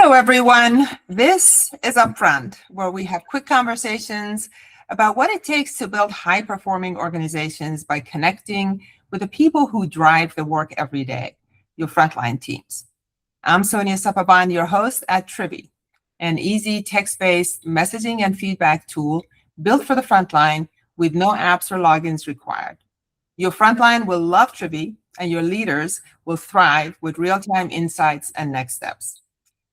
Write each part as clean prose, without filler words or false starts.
Hello, everyone. This is Upfront, where we have quick conversations about what it takes to build high-performing organizations by connecting with the people who drive the work every day, your frontline teams. I'm Sonia Sapaban, your host at Trivi, an easy text-based messaging and feedback tool built for the frontline with no apps or logins required. Your frontline will love Trivi, and your leaders will thrive with real-time insights and next steps.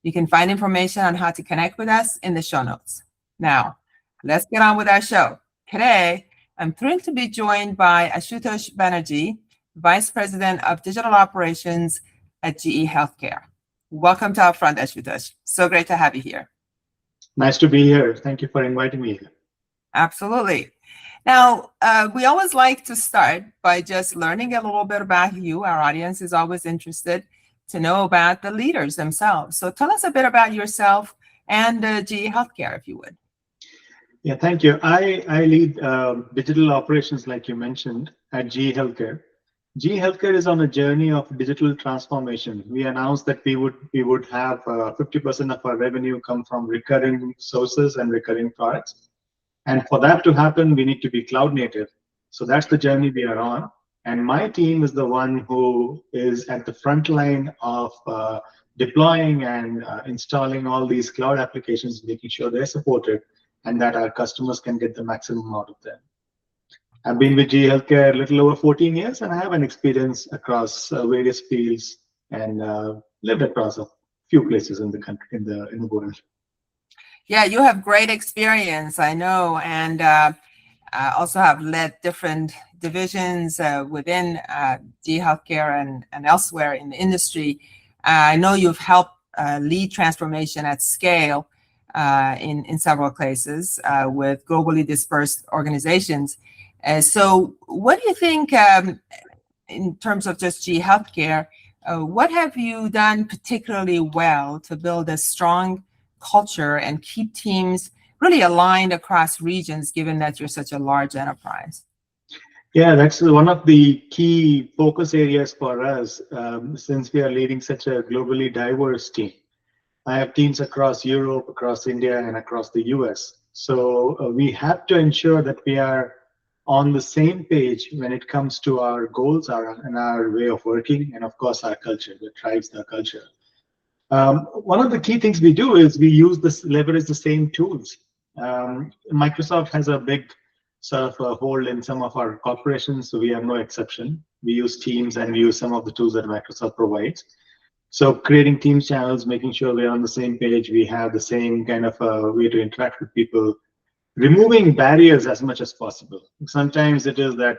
You can find information on how to connect with us in the show notes. Now, let's get on with our show. Today, I'm thrilled to be joined by Ashutosh Banerjee, Vice President of Digital Operations at GE Healthcare. Welcome to Upfront, Ashutosh. So great to have you here. Nice to be here. Thank you for inviting me here. Absolutely. Now, we always like to start by just learning a little bit about you. Our audience is always interested to know about the leaders themselves. So tell us a bit about yourself and GE Healthcare, if you would. Yeah, thank you. I lead digital operations, like you mentioned, at GE Healthcare. GE Healthcare is on a journey of digital transformation. We announced that we would have 50% of our revenue come from recurring sources and recurring products. And for that to happen, we need to be cloud native. So that's the journey we are on. And my team is the one who is at the front line of deploying and installing all these cloud applications, making sure they're supported and that our customers can get the maximum out of them. I've been with GE Healthcare a little over 14 years, and I have an experience across various fields and lived across a few places in the country, in the world. Yeah, you have great experience, I know, and also have led different divisions within GE Healthcare and elsewhere in the industry. I know you've helped lead transformation at scale in several places with globally dispersed organizations. So what do you think in terms of just GE Healthcare, what have you done particularly well to build a strong culture and keep teams really aligned across regions, given that you're such a large enterprise? Yeah, that's one of the key focus areas for us since we are leading such a globally diverse team. I have teams across Europe, across India, and across the US. So we have to ensure that we are on the same page when it comes to our goals and our way of working, and of course our culture, that drives the culture. One of the key things we do is we leverage the same tools. Microsoft has a big sort of a hold in some of our corporations, so we have no exception. We use Teams and we use some of the tools that Microsoft provides. So creating Teams channels, making sure we're on the same page, we have the same kind of way to interact with people, removing barriers as much as possible. Sometimes it is that,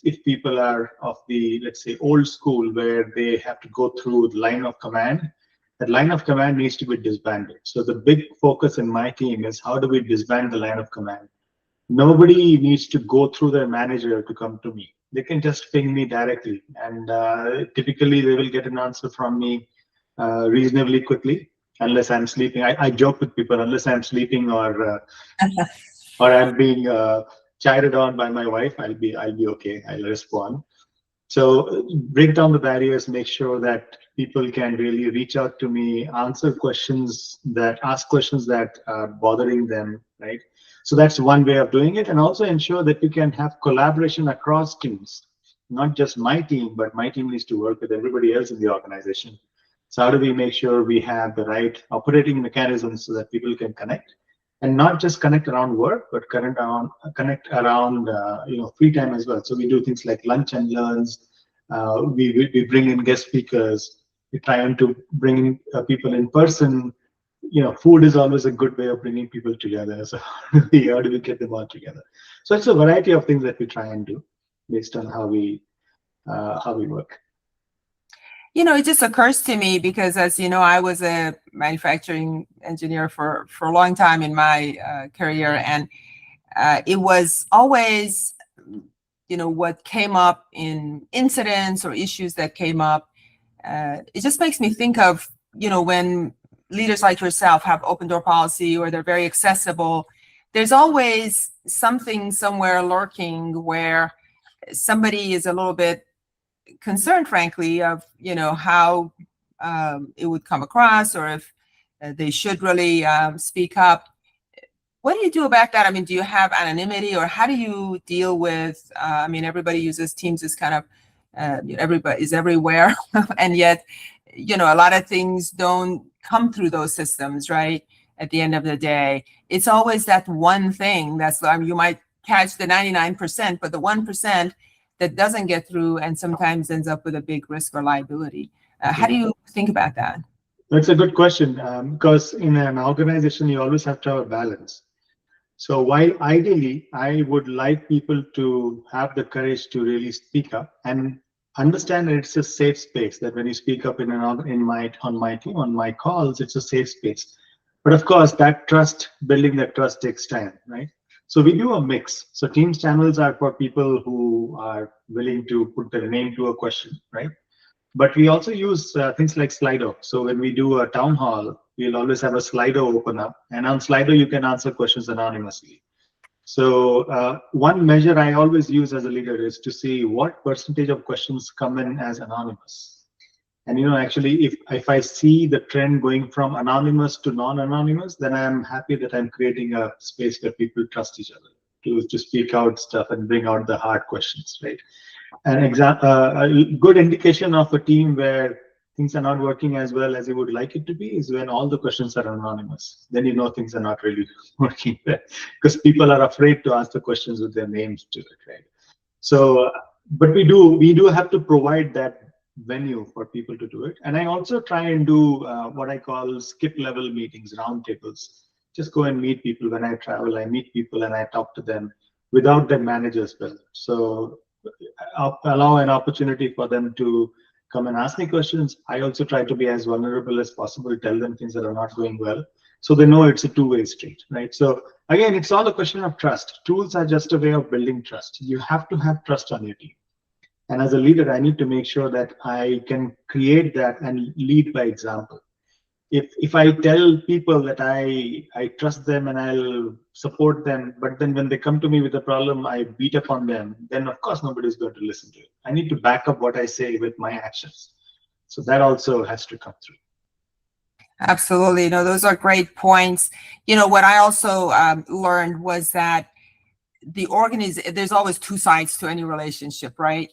if people are of the, let's say, old school where they have to go through the line of command, that line of command needs to be disbanded. So the big focus in my team is how do we disband the line of command? Nobody needs to go through their manager to come to me. They can just ping me directly. And typically they will get an answer from me reasonably quickly, unless I'm sleeping. I joke with people, unless I'm sleeping or I'm being chided on by my wife, I'll be okay. I'll respond. So break down the barriers, make sure that people can really reach out to me, ask questions that are bothering them, right? So that's one way of doing it, and also ensure that you can have collaboration across teams, not just my team, but my team needs to work with everybody else in the organization. So how do we make sure we have the right operating mechanisms so that people can connect, and not just connect around work, but connect around free time as well. So we do things like lunch and learns. We bring in guest speakers. We try to bring in people in person. Food is always a good way of bringing people together. So how do we get them all together? So it's a variety of things that we try and do based on how we work. It just occurs to me because, as you know, I was a manufacturing engineer for a long time in my career, and it was always, what came up in incidents or issues that came up. It just makes me think of, when leaders like yourself have open door policy or they're very accessible, there's always something somewhere lurking where somebody is a little bit concerned, frankly, of how it would come across, or if they should really speak up. What do you do about that? I mean, do you have anonymity, or how do you deal with, I mean, everybody uses Teams as kind of, everybody is everywhere, and yet, a lot of things don't come through those systems, right? At the end of the day, it's always that one thing that's, I mean, you might catch the 99%, but the 1% that doesn't get through and sometimes ends up with a big risk or liability. How do you think about that? That's a good question, because in an organization, you always have to have a balance. So while ideally, I would like people to have the courage to really speak up and understand that it's a safe space, that when you speak up on my team, on my calls, it's a safe space. But of course, building that trust takes time, right? So we do a mix. So Teams channels are for people who are willing to put their name to a question, right? But we also use things like Slido. So when we do a town hall, we'll always have a Slido open up. And on Slido, you can answer questions anonymously. So one measure I always use as a leader is to see what percentage of questions come in as anonymous. And actually, if I see the trend going from anonymous to non-anonymous, then I'm happy that I'm creating a space where people trust each other to speak out stuff and bring out the hard questions, right? A good indication of a team where things are not working as well as you would like it to be is when all the questions are anonymous. Then things are not really working there, because people are afraid to ask the questions with their names to it, right? So, but we do have to provide that venue for people to do it. And I also try and do what I call skip level meetings, roundtables. Just go and meet people. When I travel, I meet people and I talk to them without their managers present. So allow an opportunity for them to come and ask me questions. I also try to be as vulnerable as possible, tell them things that are not going well, so they know it's a two-way street, right? So again, it's all a question of trust. Tools are just a way of building trust. You have to have trust on your team. And as a leader, I need to make sure that I can create that and lead by example. If I tell people that I trust them and I'll support them, but then when they come to me with a problem, I beat up on them, then of course nobody's going to listen to it. I need to back up what I say with my actions. So that also has to come through. Absolutely. Those are great points. What I also learned was that there's always two sides to any relationship, right?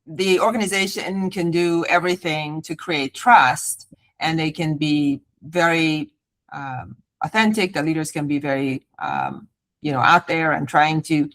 The organization can do everything to create trust, and they can be very authentic. The leaders can be very, out there and trying to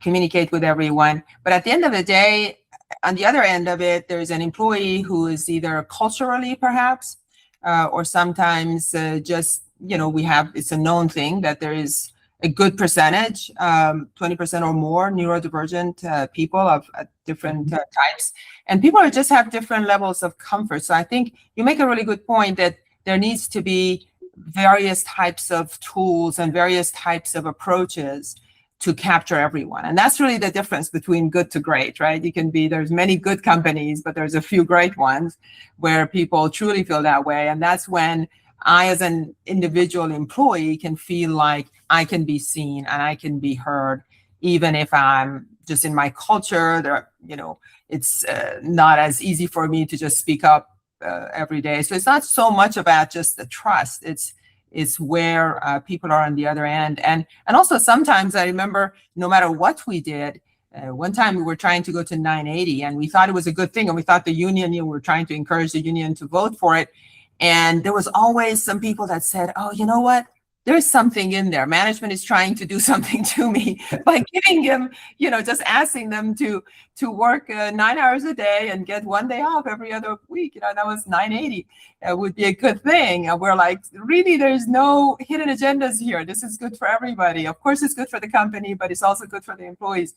communicate with everyone. But at the end of the day, on the other end of it, there's an employee who is either culturally, perhaps, or sometimes just, it's a known thing that there is a good percentage, 20% or more neurodivergent people of different types. And people just have different levels of comfort. So I think you make a really good point that there needs to be various types of tools and various types of approaches to capture everyone. And that's really the difference between good to great, right? There's many good companies, but there's a few great ones where people truly feel that way. And that's when I, as an individual employee, can feel like I can be seen and I can be heard, even if I'm just in my culture. It's not as easy for me to just speak up every day. So it's not so much about just the trust. It's where people are on the other end. And also sometimes I remember, no matter what we did, one time we were trying to go to 980 and we thought it was a good thing. And we thought the union, we were trying to encourage the union to vote for it. And there was always some people that said, oh, you know what? There's something in there. Management is trying to do something to me by giving them, just asking them to work 9 hours a day and get 1 day off every other week. That was 980. Would be a good thing. And we're like, really, there's no hidden agendas here. This is good for everybody. Of course, it's good for the company, but it's also good for the employees.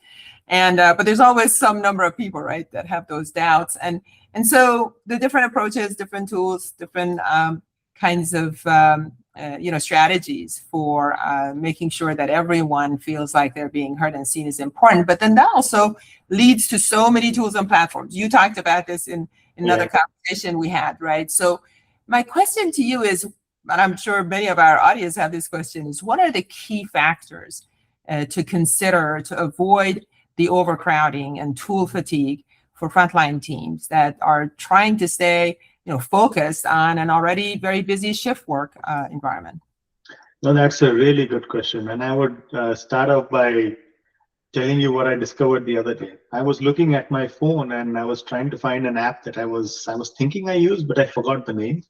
And but there's always some number of people, right, that have those doubts. And so the different approaches, different tools, different kinds of strategies for making sure that everyone feels like they're being heard and seen is important. But then that also leads to so many tools and platforms. You talked about this in another conversation we had, right? So my question to you is, and I'm sure many of our audience have this question, is what are the key factors to consider to avoid the overcrowding and tool fatigue for frontline teams that are trying to stay focused on an already very busy shift work environment? No, that's a really good question. And I would start off by telling you what I discovered the other day. I was looking at my phone and I was trying to find an app that I was thinking I used, but I forgot the name.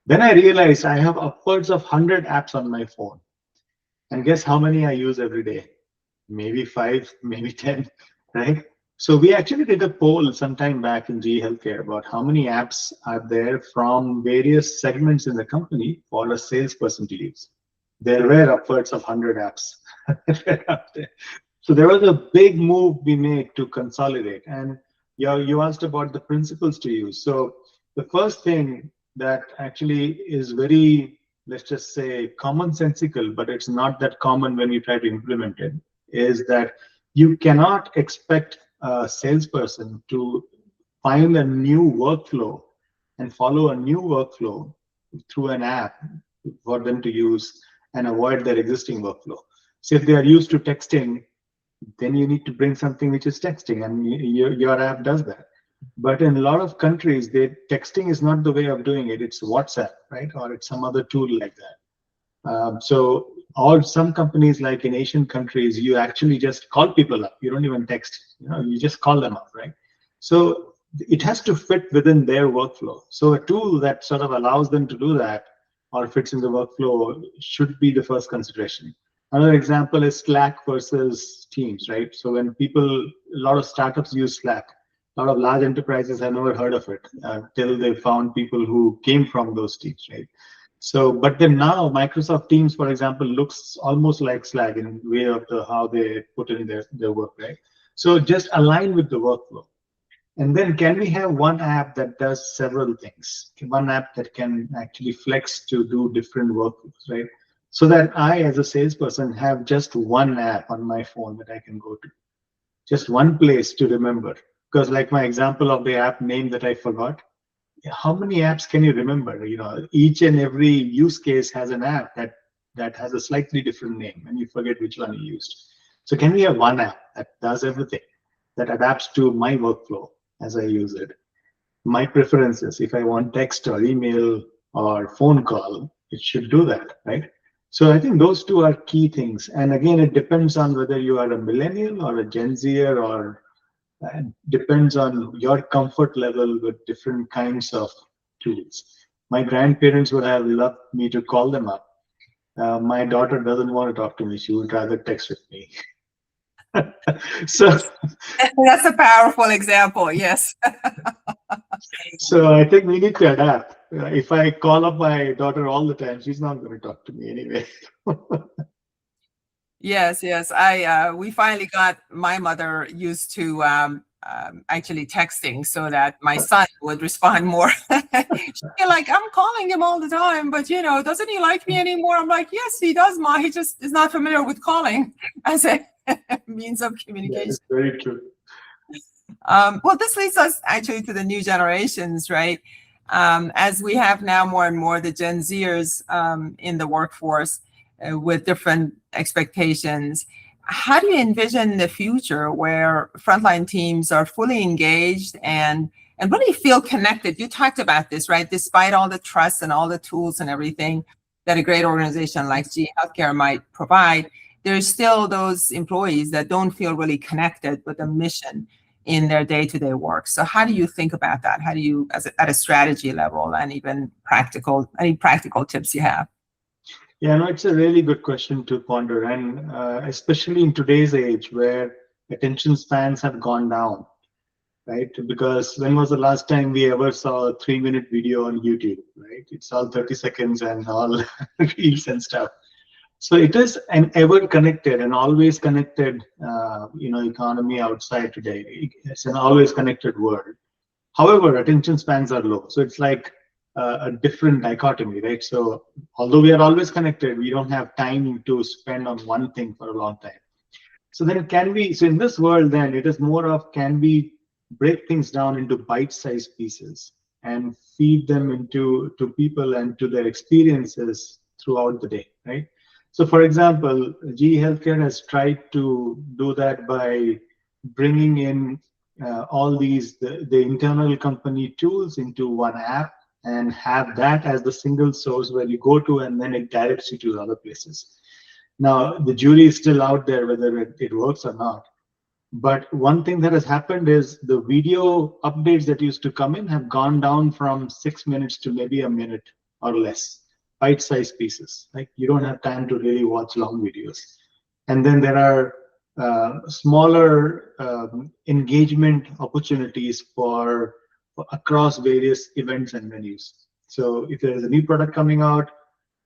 Then I realized I have upwards of 100 apps on my phone. And guess how many I use every day? Maybe 5, maybe 10, right? So we actually did a poll sometime back in GE Healthcare about how many apps are there from various segments in the company for a salesperson to use. There were upwards of 100 apps out there. So there was a big move we made to consolidate. And you asked about the principles to use. So the first thing that actually is very, let's just say, commonsensical, but it's not that common when you try to implement it, is that you cannot expect a salesperson to find a new workflow and follow a new workflow through an app for them to use and avoid their existing workflow. So if they are used to texting, then you need to bring something which is texting, and your app does that. But in a lot of countries, texting is not the way of doing it. It's WhatsApp, right? Or it's some other tool like that. Or some companies, like in Asian countries, you actually just call people up. You don't even text. You just call them up, right? So it has to fit within their workflow. So a tool that sort of allows them to do that or fits in the workflow should be the first consideration. Another example is Slack versus Teams, right? So when a lot of startups use Slack, a lot of large enterprises have never heard of it till they found people who came from those teams, right? So, but then now Microsoft Teams, for example, looks almost like Slack in way of how they put in their work, right? So just align with the workflow. And then can we have one app that does several things? One app that can actually flex to do different workflows, right? So that I, as a salesperson, have just one app on my phone that I can go to, just one place to remember. Because like my example of the app name that I forgot, how many apps can you remember? Each and every use case has an app that has a slightly different name, and you forget which one you used. So can we have one app that does everything, that adapts to my workflow as I use it, my preferences? If I want text or email or phone call, it should do that, right? So I think those two are key things. And again, it depends on whether you are a millennial or a Gen Zer, or depends on your comfort level with different kinds of tools. My grandparents would have loved me to call them up. My daughter doesn't want to talk to me. She would rather text with me. So that's a powerful example. Yes. So I think we need to adapt. If I call up my daughter all the time, she's not going to talk to me anyway. Yes. We finally got my mother used to actually texting so that my son would respond more. She'd be like, I'm calling him all the time, but doesn't he like me anymore? I'm like, yes, he does, Ma. He just is not familiar with calling as a means of communication. Yeah, very true. Well, this leads us actually to the new generations, right? As we have now more and more the Gen Zers in the workforce with different expectations. How do you envision the future where frontline teams are fully engaged and really feel connected? You talked about this, right? Despite all the trust and all the tools and everything that a great organization like GE Healthcare might provide, there's still those employees that don't feel really connected with the mission in their day-to-day work. So how do you think about that? How do you, at a strategy level, and even any practical tips you have? Yeah, no, it's a really good question to ponder, and especially in today's age where attention spans have gone down, right? Because when was the last time we ever saw a 3-minute video on YouTube, right? It's all 30 seconds and all reels and stuff. So it is an ever connected and always connected, economy outside today. It's an always connected world. However, attention spans are low. So it's like a different dichotomy, right? So although we are always connected, we don't have time to spend on one thing for a long time. So then so in this world, then it is more of, can we break things down into bite-sized pieces and feed them to people and to their experiences throughout the day, right? So for example, GE Healthcare has tried to do that by bringing in all the internal company tools into one app, and have that as the single source where you go to, and then it directs you to other places. Now, the jury is still out there whether it works or not. But one thing that has happened is the video updates that used to come in have gone down from 6 minutes to maybe a minute or less, bite-sized pieces. Like you don't have time to really watch long videos. And then there are smaller engagement opportunities for across various events and venues. So if there is a new product coming out,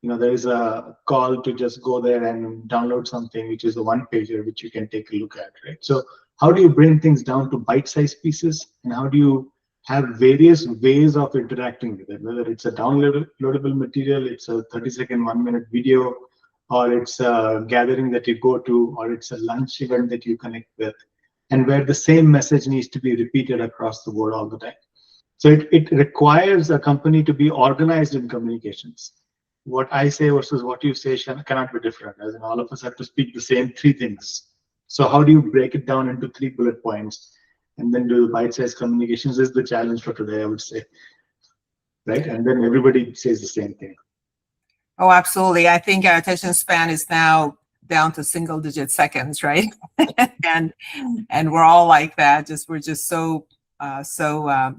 there is a call to just go there and download something, which is a one pager, which you can take a look at, right? So how do you bring things down to bite-sized pieces, and how do you have various ways of interacting with it, whether it's a downloadable material, it's a 30-second, 1-minute video, or it's a gathering that you go to, or it's a lunch event that you connect with, and where the same message needs to be repeated across the board all the time. So it requires a company to be organized in communications. What I say versus what you say cannot be different, as in all of us have to speak the same three things. So how do you break it down into 3 bullet points and then do the bite-sized communications is the challenge for today, I would say, right? And then everybody says the same thing. Oh, absolutely. I think our attention span is now down to single-digit seconds, right? and we're all like that. We're just so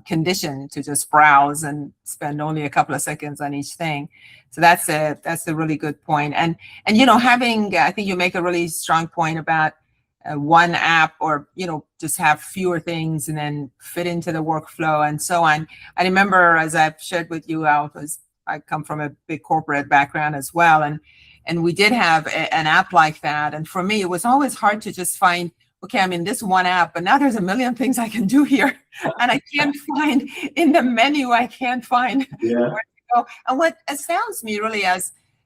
conditioned to just browse and spend only a couple of seconds on each thing. So that's a really good point. And having, I think you make a really strong point about one app, or just have fewer things and then fit into the workflow and so on. I remember, as I've shared with you, I come from a big corporate background as well, and we did have an app like that. And for me, it was always hard to just find, okay, I'm in this one app, but now there's a million things I can do here, and I can't find in the menu. I can't find where to go. And what astounds me really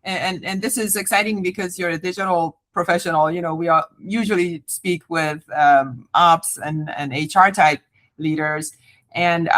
and this is exciting because you're a digital professional. We all usually speak with ops and HR type leaders, and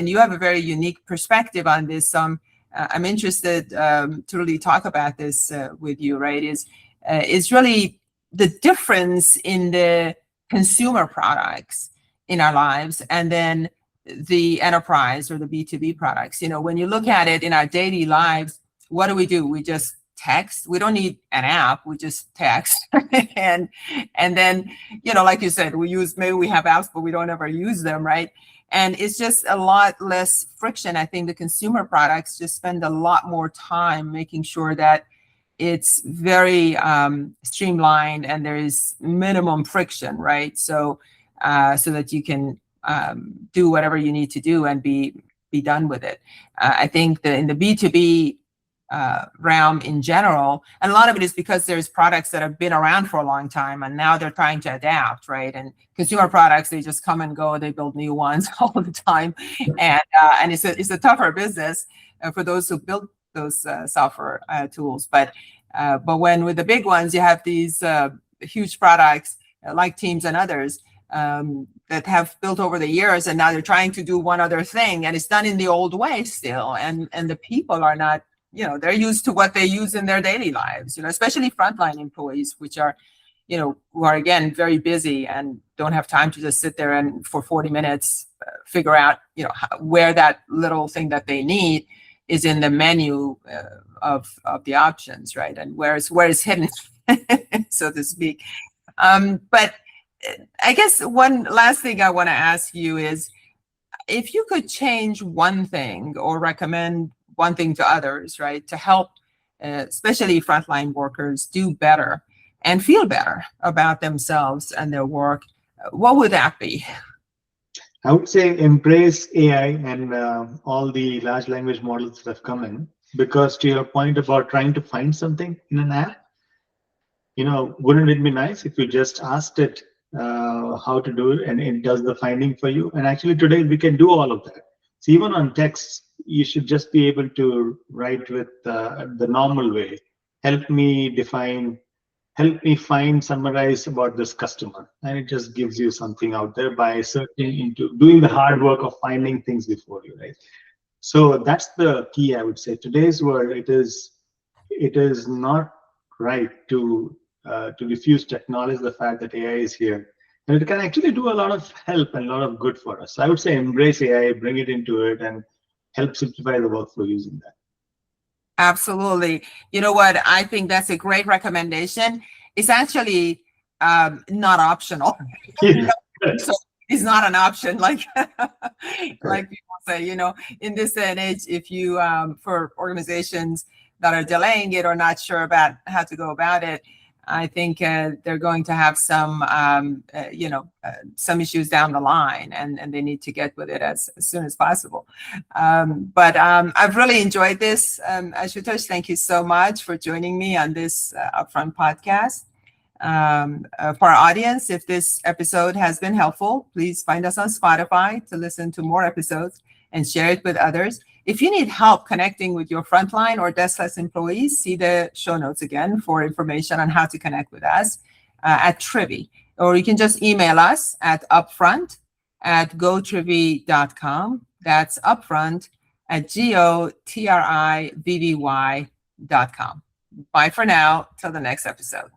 you have a very unique perspective on this. I'm interested to really talk about this with you. Right? Is really the difference in the consumer products in our lives, and then the enterprise or the B2B products. When you look at it in our daily lives, what do? We just text. We don't need an app. We just text. and then, like you said, maybe we have apps, but we don't ever use them, right? And it's just a lot less friction. I think the consumer products just spend a lot more time making sure that it's very streamlined and there is minimum friction, right? So that you can do whatever you need to do and be done with it. I think that in the B2B realm in general, and a lot of it is because there's products that have been around for a long time and now they're trying to adapt, right? And consumer products, they just come and go, they build new ones all the time, and it's a tougher business for those who build those software tools. But when with the big ones, you have these huge products like Teams and others that have built over the years, and now they're trying to do one other thing, and it's done in the old way still, and the people are not, they're used to what they use in their daily lives, especially frontline employees, which are, who are, again, very busy and don't have time to just sit there and for 40 minutes figure out, where that little thing that they need is in the menu of the options, right? And where it's hidden, so to speak. But I guess one last thing I want to ask you is, if you could change one thing or recommend one thing to others, right, to help especially frontline workers do better and feel better about themselves and their work, what would that be? I would say embrace AI and all the large language models that have come in, because to your point about trying to find something in an app, wouldn't it be nice if you just asked it how to do it and it does the finding for you? And actually today we can do all of that. So even on text, you should just be able to write with the normal way. Help me find, summarize about this customer. And it just gives you something out there by searching into doing the hard work of finding things before you, right? So that's the key, I would say. Today's world, it is not right to refuse to acknowledge the fact that AI is here. And it can actually do a lot of help and a lot of good for us. So I would say embrace AI, bring it into it, and help simplify the workflow using that. Absolutely. You know what? I think that's a great recommendation. It's actually not optional. So it's not an option, like like people say, in this day and age, if you for organizations that are delaying it or not sure about how to go about it, I think they're going to have some some issues down the line, and they need to get with it as soon as possible. But I've really enjoyed this. Ashutosh, thank you so much for joining me on this Upfront podcast. For our audience, if this episode has been helpful, please find us on Spotify to listen to more episodes and share it with others. If you need help connecting with your frontline or deskless employees, see the show notes again for information on how to connect with us at Trivy. Or you can just email us at upfront@gotrivy.com. That's upfront@gotrivy.com. Bye for now. Till the next episode.